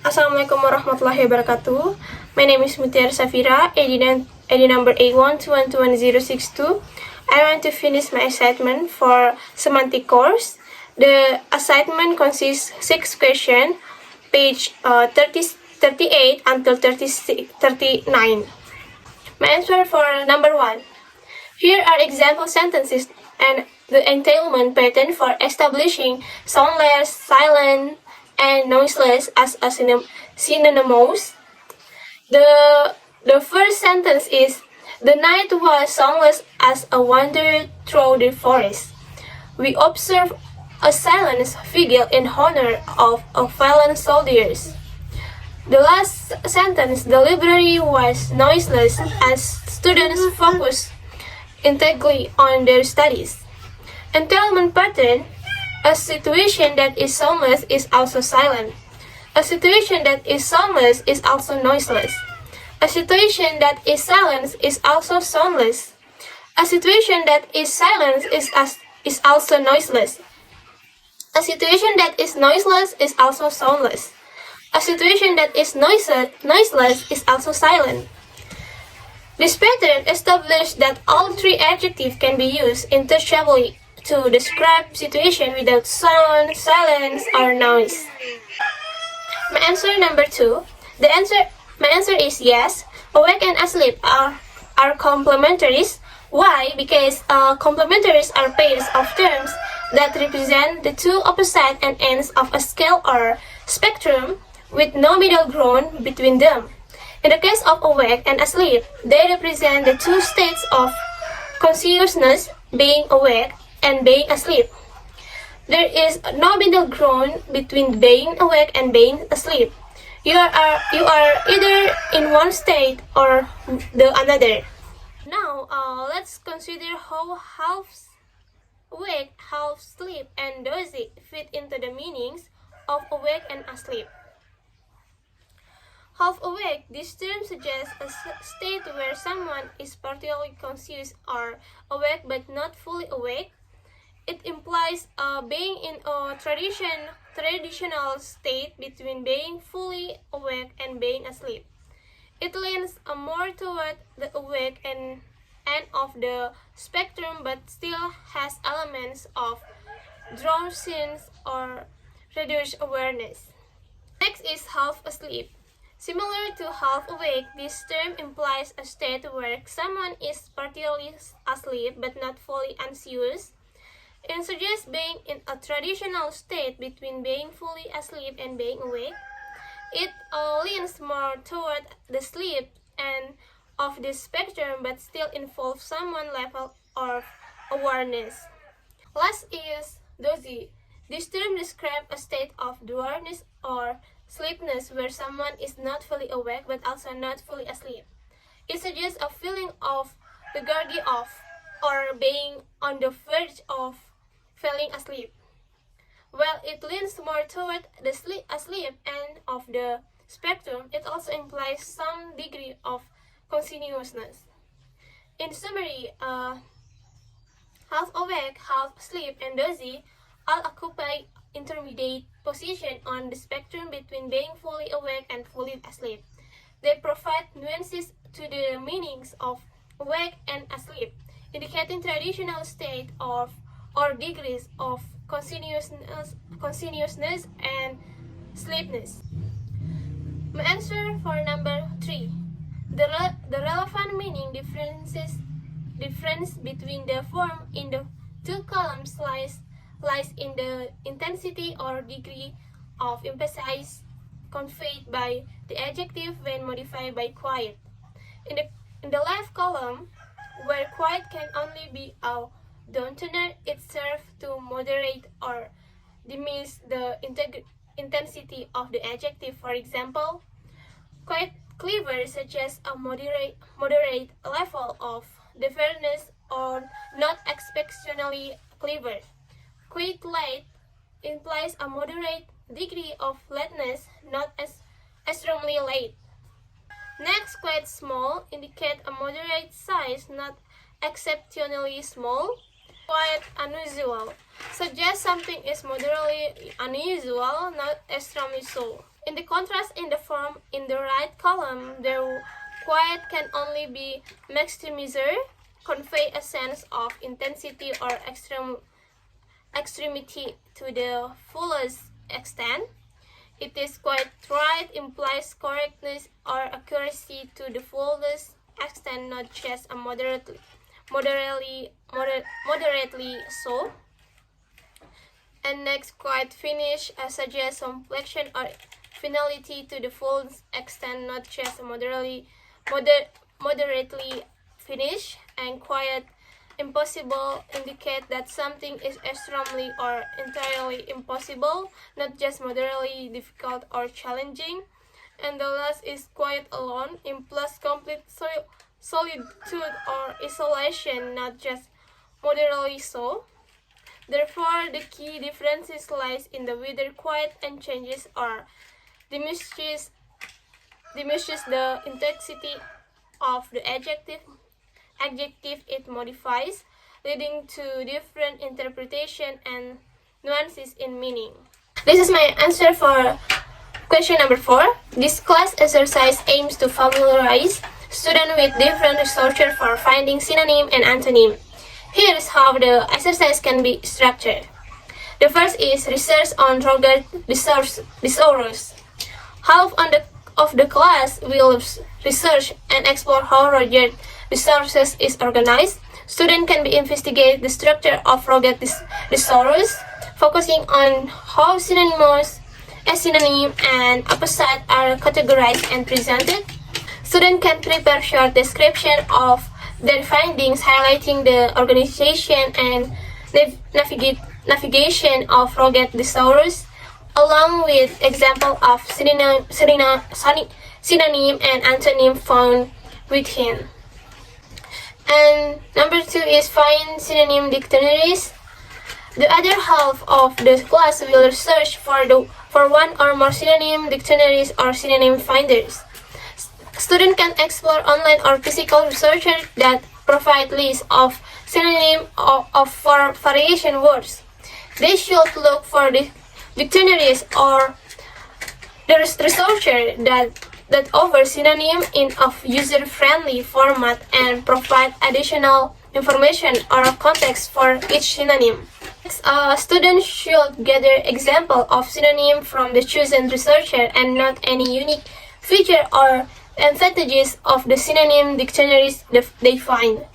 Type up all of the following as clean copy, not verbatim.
Assalamualaikum warahmatullahi wabarakatuh. My name is Mutiara Safira, ID number A12121062. I want to finish my assignment for semantic course. The assignment consists 6 questions, page 38 until 39. My answer for number 1. Here are example sentences and the entailment pattern for establishing soundless, silent, and noiseless as a synonymous. The first sentence is, the night was soundless as I wandered through the forest. We observe a silent vigil in honor of fallen soldiers. The last sentence, the library was noiseless as students focused intently on their studies. Entailment pattern, a situation that is soundless is also silent. A situation that is soundless is also noiseless. A situation that is silent is also soundless. A situation that is silent is also noiseless. A situation that is noiseless is also soundless. A situation that is noiseless is also silent. This pattern establishes that all three adjectives can be used interchangeably to describe situation without sound, silence, or noise. My answer number 2. My answer is yes. Awake and asleep are complementaries. Why? Because complementaries are pairs of terms that represent the two opposite ends of a scale or spectrum with no middle ground between them. In the case of awake and asleep, they represent the two states of consciousness, being awake and being asleep. There is no middle ground between being awake and being asleep. You are either in one state or the another. Now, let's consider how half awake, half sleep, and dozy fit into the meanings of awake and asleep. Half awake, this term suggests a state where someone is partially conscious or awake but not fully awake. It implies being in a traditional state between being fully awake and being asleep. It leans more toward the awake end of the spectrum but still has elements of drowsiness or reduced awareness. Next is half asleep. Similar to half awake, this term implies a state where someone is partially asleep but not fully unconscious. It suggests being in a traditional state between being fully asleep and being awake. It leans more toward the sleep end of the spectrum but still involves some level of awareness. Last is dozy. This term describes a state of drowsiness or sleepiness where someone is not fully awake but also not fully asleep. It suggests a feeling of lethargy or being on the verge of falling asleep. While it leans more toward the asleep end of the spectrum, it also implies some degree of consciousness. In summary, half awake, half asleep, and dozy all occupy intermediate position on the spectrum between being fully awake and fully asleep. They provide nuances to the meanings of awake and asleep, indicating traditional state of or degrees of consciousness and sleepiness. My answer for number 3. The relevant meaning difference between the form in the two columns lies in the intensity or degree of emphasis conveyed by the adjective when modified by quiet. In the left column, where quiet can only be a downtoner, it serves to moderate or diminish the intensity of the adjective. For example, quiet clever suggests a moderate level of deafness or not exceptionally clever. Quiet light implies a moderate degree of lateness, not as extremely late. Next, quite small indicate a moderate size, not exceptionally small. Quite unusual suggests something is moderately unusual, not extremely so. In the contrast in the form in the right column, the quiet can only be maximizer, convey a sense of intensity or extremity to the fullest extent. It is quite right implies correctness or accuracy to the fullest extent, not just a moderately so. And next, quite finish suggests complexion or finality to the full extent, not just moderately finish. And quiet impossible indicate that something is extremely or entirely impossible, not just moderately difficult or challenging. And the last is quiet alone implies complete solitude or isolation, not just moderately so. Therefore, the key differences lies in the whether quiet and changes or diminishes the intensity of the adjective it modifies, leading to different interpretation and nuances in meaning. This is my answer for question number 4. This class exercise aims to familiarize students with different resources for finding synonym and antonym. Here is how the exercise can be structured. The first is research on rugged disorders. Half of the class will research and explore how rugged disorders is organized. Students can investigate the structure of rugged disorders, focusing on how synonyms, a synonym, and opposite are categorized and presented. Students can prepare short description of their findings, highlighting the organization and navigation of rugged disorders, along with example of synonym and antonym found within. And number 2 is find synonym dictionaries. The other half of the class will research for one or more synonym dictionaries or synonym finders. Students can explore online or physical researchers that provide lists of synonyms for variation words. They should look for the dictionaries or the researcher that offer synonym in a user-friendly format and provide additional information or context for each synonym. Students should gather example of synonym from the chosen researcher and not any unique feature or advantages of the synonym dictionaries they find.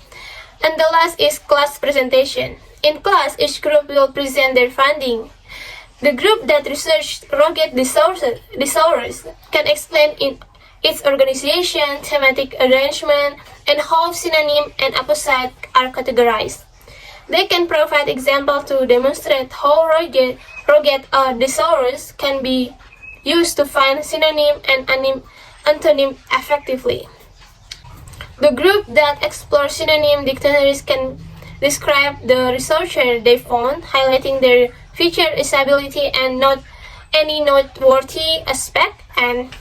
And the last is class presentation. In class, each group will present their finding. The group that researched rugged disorders can explain in its organization, thematic arrangement, and how synonym and opposite are categorized. They can provide examples to demonstrate how rugged disorders can be used to find synonym and antonym effectively. The group that explores synonym dictionaries can describe the researcher they found, highlighting their feature disability and not any noteworthy aspect. And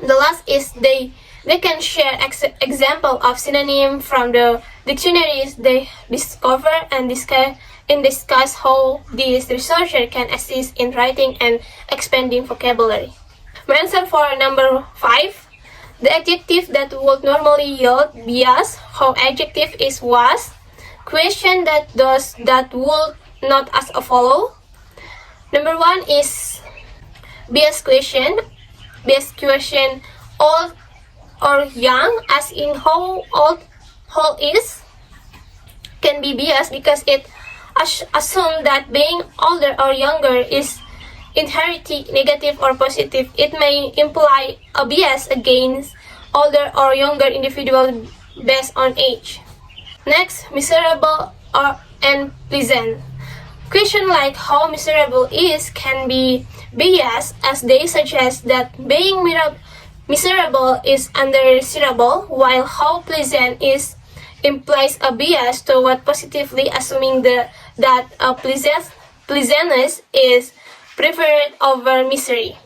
the last is they can share example of synonym from the dictionaries they discover and discuss how this researcher can assist in writing and expanding vocabulary. My answer for number 5. The adjective that would normally yield bias, how adjective is was. Question that would not as follow. Number 1 is bias question. Bias question, old or young, as in how old is, can be biased because it assumes that being older or younger is inherently negative or positive. It may imply a bias against older or younger individuals based on age. Next, miserable and pleasant. Question like how miserable is can be biased as they suggest that being miserable is undesirable, while how pleasant is implies a bias toward positively assuming that pleasantness is preferred over misery.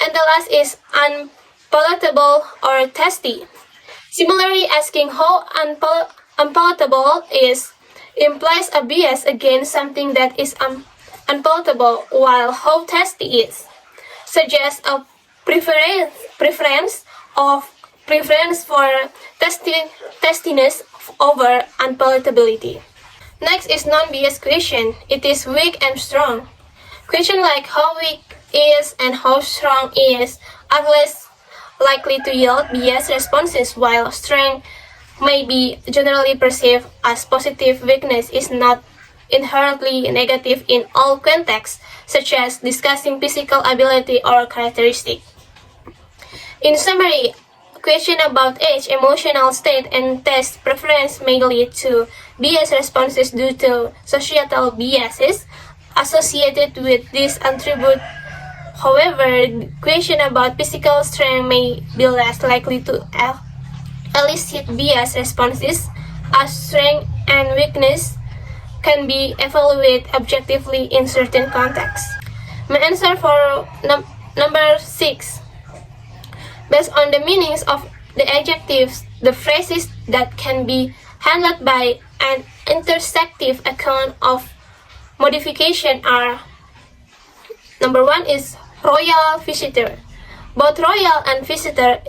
And the last is unpalatable or tasty. Similarly, asking how unpalatable is implies a bias against something that is unpalatable, while how tasty is suggests a preference for testiness over unpalatability. Next is non-biased question. It is weak and strong. Question like how weak is and how strong is are less likely to yield biased responses, while strength may be generally perceived as positive. Weakness is not inherently negative in all contexts, such as discussing physical ability or characteristic. In summary, question about age, emotional state, and test preference may lead to biased responses due to societal biases associated with these attributes. However, question about physical strength may be less likely to elicit biased responses, as strength and weakness can be evaluated objectively in certain contexts. My answer for number 6. Based on the meanings of the adjectives, the phrases that can be handled by an intersective account of modification are: number 1 is royal visitor. Both royal and visitor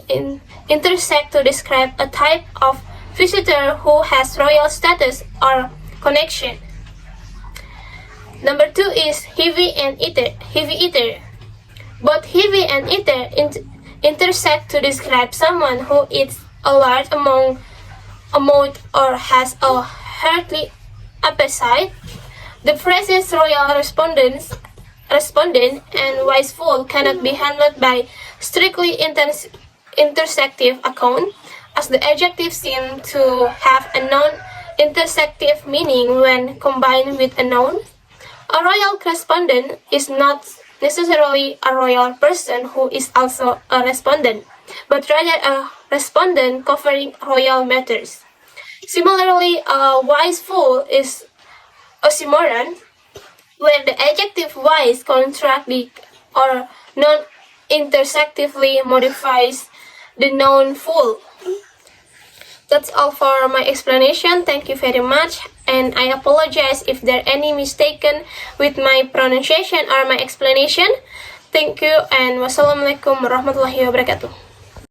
intersect to describe a type of visitor who has royal status or connection. Number 2 is heavy eater. Both heavy and eater intersect to describe someone who eats a large amount or has a hearty appetite. The phrases royal respondent and wiseful cannot be handled by strictly intersective account, as the adjectives seem to have a non-intersective meaning when combined with a noun. A royal correspondent is not necessarily a royal person who is also a respondent, but rather a respondent covering royal matters. Similarly, a wise fool is oxymoron, where the adjective wise contradicts or non-intersectively modifies the noun fool. That's all for my explanation. Thank you very much, and I apologize if there are any mistaken with my pronunciation or my explanation. Thank you, and wassalamualaikum warahmatullahi wabarakatuh.